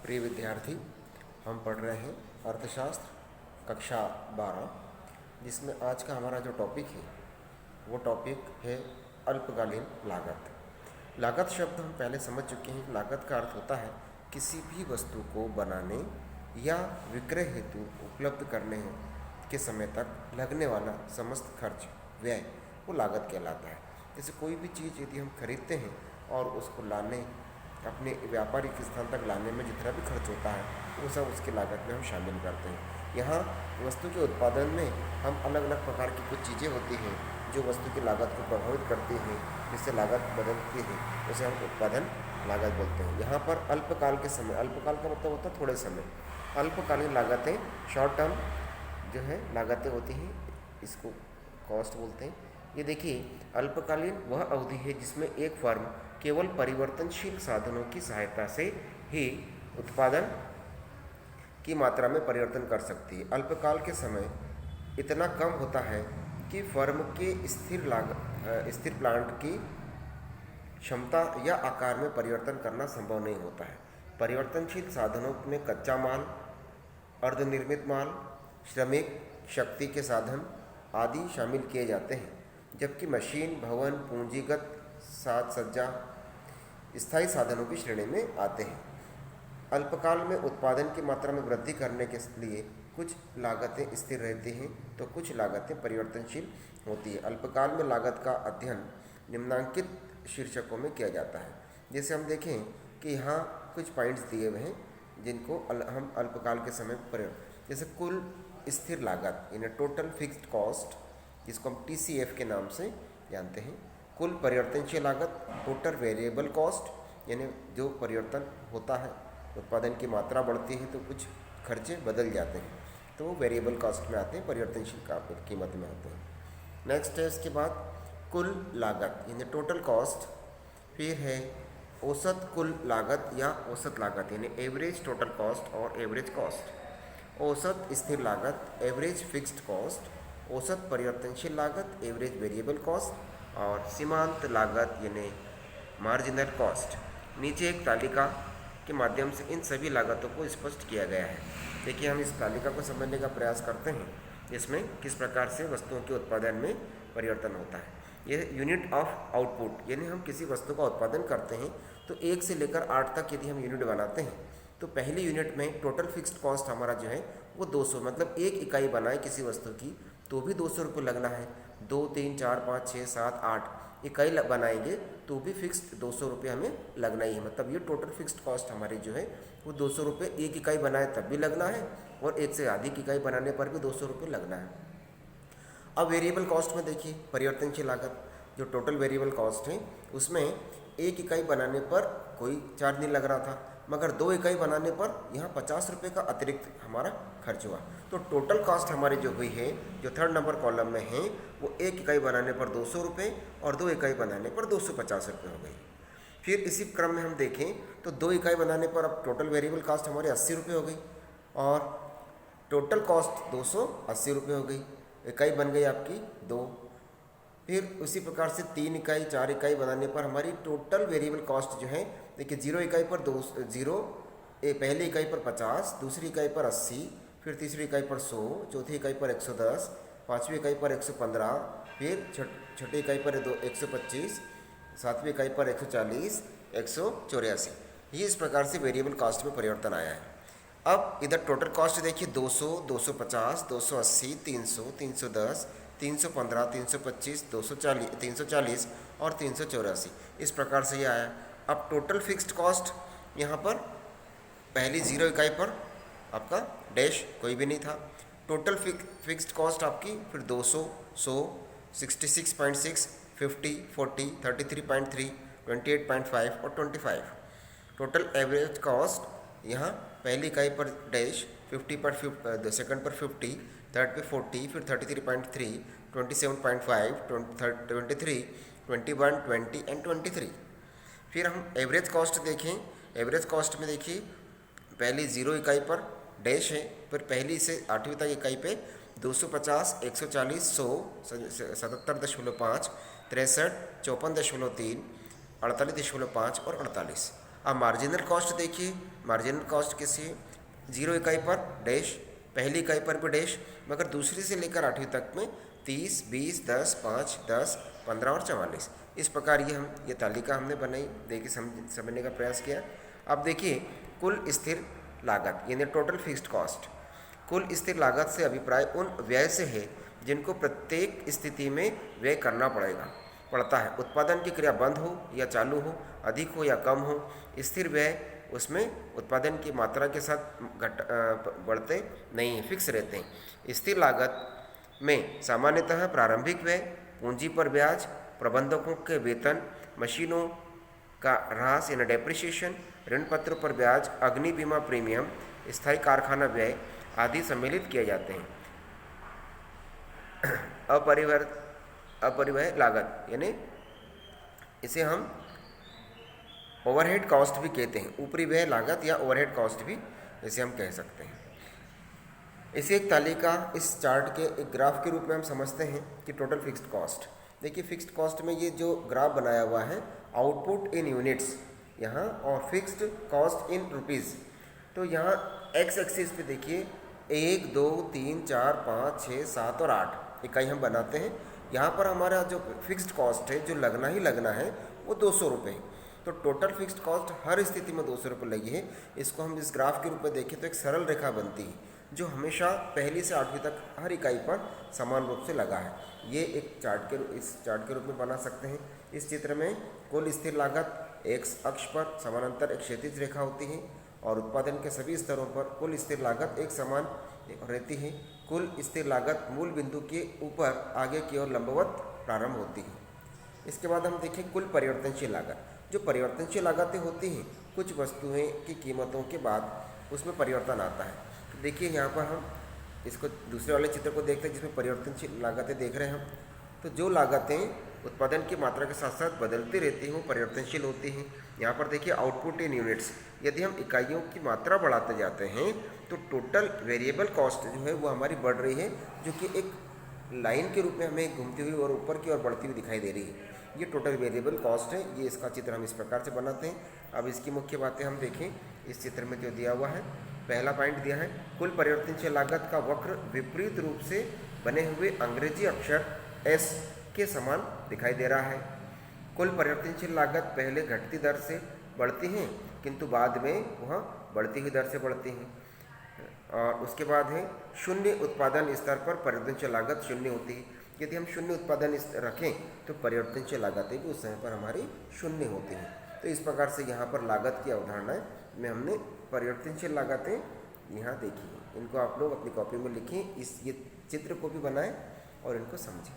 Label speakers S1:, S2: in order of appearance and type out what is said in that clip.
S1: प्रिय विद्यार्थी, हम पढ़ रहे हैं अर्थशास्त्र कक्षा 12, जिसमें आज का हमारा जो टॉपिक है वो टॉपिक है अल्पकालीन लागत। लागत शब्द हम पहले समझ चुके हैं। लागत का अर्थ होता है किसी भी वस्तु को बनाने या विक्रय हेतु उपलब्ध करने के समय तक लगने वाला समस्त खर्च, व्यय, वो लागत कहलाता है। जैसे कोई भी चीज़ यदि हम खरीदते हैं और उसको लाने, अपने व्यापारिक स्थान तक लाने में जितना भी खर्च होता है वो सब उसकी लागत में हम शामिल करते हैं। यहाँ वस्तु के उत्पादन में हम अलग अलग प्रकार की कुछ चीज़ें होती हैं जो वस्तु की लागत को प्रभावित करती हैं, जिससे लागत बदलती है, उसे हम उत्पादन लागत बोलते हैं। यहाँ पर अल्पकाल के समय, अल्पकाल का मतलब होता है थोड़े समय, अल्पकालीन लागतें, शॉर्ट टर्म जो है लागतें होती हैं, इसको कॉस्ट बोलते हैं। ये देखिए, अल्पकालीन वह अवधि है जिसमें एक फर्म केवल परिवर्तनशील साधनों की सहायता से ही उत्पादन की मात्रा में परिवर्तन कर सकती है। अल्पकाल के समय इतना कम होता है कि फर्म के स्थिर प्लांट की क्षमता या आकार में परिवर्तन करना संभव नहीं होता है। परिवर्तनशील साधनों में कच्चा माल, अर्धनिर्मित माल, श्रमिक शक्ति के साधन आदि शामिल किए जाते हैं, जबकि मशीन, भवन, पूंजीगत साज सज्जा स्थायी साधनों की श्रेणी में आते हैं। अल्पकाल में उत्पादन की मात्रा में वृद्धि करने के लिए कुछ लागतें स्थिर रहती हैं तो कुछ लागतें परिवर्तनशील होती है। अल्पकाल में लागत का अध्ययन निम्नलिखित शीर्षकों में किया जाता है। जैसे हम देखें कि यहाँ कुछ पॉइंट्स दिए हुए हैं जिनको हम अल्पकाल के समय पर, जैसे कुल स्थिर लागत यानी टोटल फिक्स्ड कॉस्ट, जिसको हम TCF के नाम से जानते हैं। कुल परिवर्तनशील लागत, टोटल वेरिएबल कॉस्ट, यानी जो परिवर्तन होता है, उत्पादन की मात्रा बढ़ती है तो कुछ खर्चे बदल जाते हैं तो वो वेरिएबल कॉस्ट में आते हैं, परिवर्तनशील कीमत में आते हैं। नेक्स्ट है इसके बाद कुल लागत यानी टोटल कॉस्ट। फिर है औसत कुल लागत या औसत लागत यानी एवरेज टोटल कॉस्ट और एवरेज कॉस्ट। औसत स्थिर लागत, एवरेज फिक्स्ड कॉस्ट, औसत परिवर्तनशील लागत, एवरेज वेरिएबल कॉस्ट, और सीमांत लागत यानी मार्जिनल कॉस्ट। नीचे एक तालिका के माध्यम से इन सभी लागतों को स्पष्ट किया गया है। देखिए, हम इस तालिका को समझने का प्रयास करते हैं, इसमें किस प्रकार से वस्तुओं के उत्पादन में परिवर्तन होता है। यह यूनिट ऑफ आउटपुट यानी हम किसी वस्तु का उत्पादन करते हैं तो 1 से लेकर 8 तक यदि हम यूनिट बनाते हैं तो पहली यूनिट में टोटल फिक्स्ड कॉस्ट हमारा जो है वो 200, मतलब एक इकाई बनाए किसी वस्तु की तो भी 200 रुपये लगना है। 2, 3, 4, 5, 6, 7, 8 इकाई बनाएंगे तो भी फिक्स्ड 200 रुपये हमें लगना ही है। मतलब ये टोटल फिक्स्ड कॉस्ट हमारी जो है वो 200 रुपये, एक इकाई बनाए तब भी लगना है और एक से अधिक इकाई बनाने पर भी 200 रुपये लगना है। अब वेरिएबल कॉस्ट में देखिए, परिवर्तनशील लागत जो टोटल वेरिएबल कॉस्ट है उसमें एक इकाई बनाने पर कोई चार्ज नहीं लग रहा था, मगर 2 इकाई बनाने पर यहाँ 50 रुपये का अतिरिक्त हमारा खर्च हुआ। तो टोटल कॉस्ट हमारी जो हुई है, जो 3rd नंबर कॉलम में है, वो एक इकाई बनाने पर 200 रुपये और 2 इकाई बनाने पर 250 रुपये हो गई। फिर इसी क्रम में हम देखें तो 2 इकाई बनाने पर अब टोटल वेरिएबल कॉस्ट हमारी 80 रुपये हो गई और टोटल कॉस्ट 280 रुपये हो गई। इकाई बन गई आपकी 2। फिर उसी प्रकार से 3 इकाई, 4 इकाई बनाने पर हमारी टोटल वेरिएबल कॉस्ट जो है, देखिए 0 इकाई पर 0, पहली इकाई पर 50, दूसरी इकाई पर 80, फिर तीसरी इकाई पर 100, चौथी इकाई पर 110, पाँचवीं इकाई पर 115, फिर छठी इकाई पर 125, सातवीं इकाई पर 140, 184। ये इस प्रकार से वेरिएबल कॉस्ट में परिवर्तन आया है। अब इधर टोटल कॉस्ट देखिए 200, 250, 280, 300, 310, 315, 325, 240, 340 और 384, इस प्रकार से ये आया। अब टोटल फिक्स्ड कॉस्ट यहाँ पर पहली 0 इकाई पर आपका डैश कोई भी नहीं था। टोटल फिक्स्ड कॉस्ट आपकी फिर 200, 100, 66.6, 50, 40, 33.3, 28.5 और 25। टोटल एवरेज कॉस्ट यहाँ पहली इकाई पर डैश, 50 पर सेकंड पर 50, थर्ड पे 40, फिर 33.3, 27.5, 23, 21, 20 एंड 23। फिर हम एवरेज कॉस्ट देखें। एवरेज कॉस्ट में देखिए पहली 0 इकाई पर डैश है, फिर पहली से 8वीं तक इकाई पे 250, 140, 100, 77.5, 63, 54.3, 48.5 और 48। अब मार्जिनल कॉस्ट देखिए, मार्जिनल कॉस्ट कैसी है, 0 इकाई पर डैश, पहली इकाई पर भी डैश, मगर दूसरी से लेकर 8वीं तक में 30, 20, 10, 5, 10, 15 और 44, इस प्रकार ये तालिका हमने बनाई, देखिए समझने का प्रयास किया। अब देखिए कुल स्थिर लागत यानी टोटल फिक्स्ड कॉस्ट, कुल स्थिर लागत से अभिप्राय उन व्यय से है जिनको प्रत्येक स्थिति में व्यय करना पड़ता है। उत्पादन की क्रिया बंद हो या चालू हो, अधिक हो या कम हो, स्थिर व्यय उसमें उत्पादन की मात्रा के साथ बढ़ते नहीं हैं, फिक्स रहते हैं। स्थिर लागत में सामान्यतः प्रारंभिक व्यय, पूंजी पर ब्याज, प्रबंधकों के वेतन, मशीनों का ह्रास यानी डेप्रिसिएशन, ऋण पत्रों पर ब्याज, अग्नि बीमा प्रीमियम, स्थायी कारखाना व्यय आदि सम्मिलित किए जाते हैं। अपरिव्यय लागत यानी इसे हम ओवरहेड कॉस्ट भी कहते हैं, ऊपरी व्यय लागत या ओवरहेड कॉस्ट भी इसे हम कह सकते हैं। इसे एक तालिका, इस चार्ट के एक ग्राफ के रूप में हम समझते हैं कि टोटल फिक्स्ड कॉस्ट। देखिए फिक्स्ड कॉस्ट में ये जो ग्राफ बनाया हुआ है, आउटपुट इन यूनिट्स यहाँ और फिक्स्ड कॉस्ट इन रुपीज़, तो यहाँ एक्स एक्सिस पे देखिए 1, 2, 3, 4, 5, 6, 7 और 8 इकाई हम बनाते हैं। यहाँ पर हमारा जो फिक्स्ड कॉस्ट है, जो लगना ही लगना है, वो 200 रुपये। तो टोटल फिक्स्ड कॉस्ट हर स्थिति में 200 रुपये लगी है। इसको हम इस ग्राफ के रूप में देखें तो एक सरल रेखा बनती है जो हमेशा पहली से 8वीं तक हर इकाई पर समान रूप से लगा है। ये एक इस चार्ट के रूप में बना सकते हैं। इस चित्र में कुल स्थिर लागत एक्स अक्ष पर समानांतर एक क्षैतिज रेखा होती है और उत्पादन के सभी स्तरों पर कुल स्थिर लागत एक समान रहती है। कुल स्थिर लागत मूल बिंदु के ऊपर आगे की ओर लंबवत प्रारंभ होती है। इसके बाद हम देखें कुल परिवर्तनशील लागत। जो परिवर्तनशील लागतें होती हैं, कुछ वस्तुएं की कीमतों के बाद उसमें परिवर्तन आता है। तो देखिए यहाँ पर हम इसको दूसरे वाले चित्र को देखते हैं जिसमें परिवर्तनशील लागतें देख रहे हैं हम। तो जो लागतें उत्पादन की मात्रा के साथ साथ बदलती रहती हैं वो परिवर्तनशील होती हैं। यहाँ पर देखिए आउटपुट इन यूनिट्स, यदि हम इकाइयों की मात्रा बढ़ाते जाते हैं तो टोटल वेरिएबल कॉस्ट जो है वो हमारी बढ़ रही है, जो कि एक लाइन के रूप में हमें घूमती हुई और ऊपर की ओर बढ़ती हुई दिखाई दे रही है। ये टोटल वेरिएबल कॉस्ट है। ये इसका चित्र हम इस प्रकार से बनाते हैं। अब इसकी मुख्य बातें हम देखें। इस चित्र में जो दिया हुआ है, पहला पॉइंट दिया है, कुल परिवर्तनशील लागत का वक्र विपरीत रूप से बने हुए अंग्रेजी अक्षर एस के समान दिखाई दे रहा है। कुल परिवर्तनशील लागत पहले घटती दर से बढ़ती हैं किंतु बाद में वह बढ़ती हुई दर से बढ़ती हैं। और उसके बाद है शून्य उत्पादन स्तर पर परिवर्तनशील लागत शून्य होती है। यदि हम शून्य उत्पादन रखें तो परिवर्तनशील लागतें भी उस समय पर हमारी शून्य होती हैं। तो इस प्रकार से यहाँ पर लागत की अवधारणा में हमने परिवर्तनशील लागतें यहाँ देखी हैं। इनको आप लोग अपनी कॉपी में लिखें, ये चित्र को भी बनाएं और इनको समझें।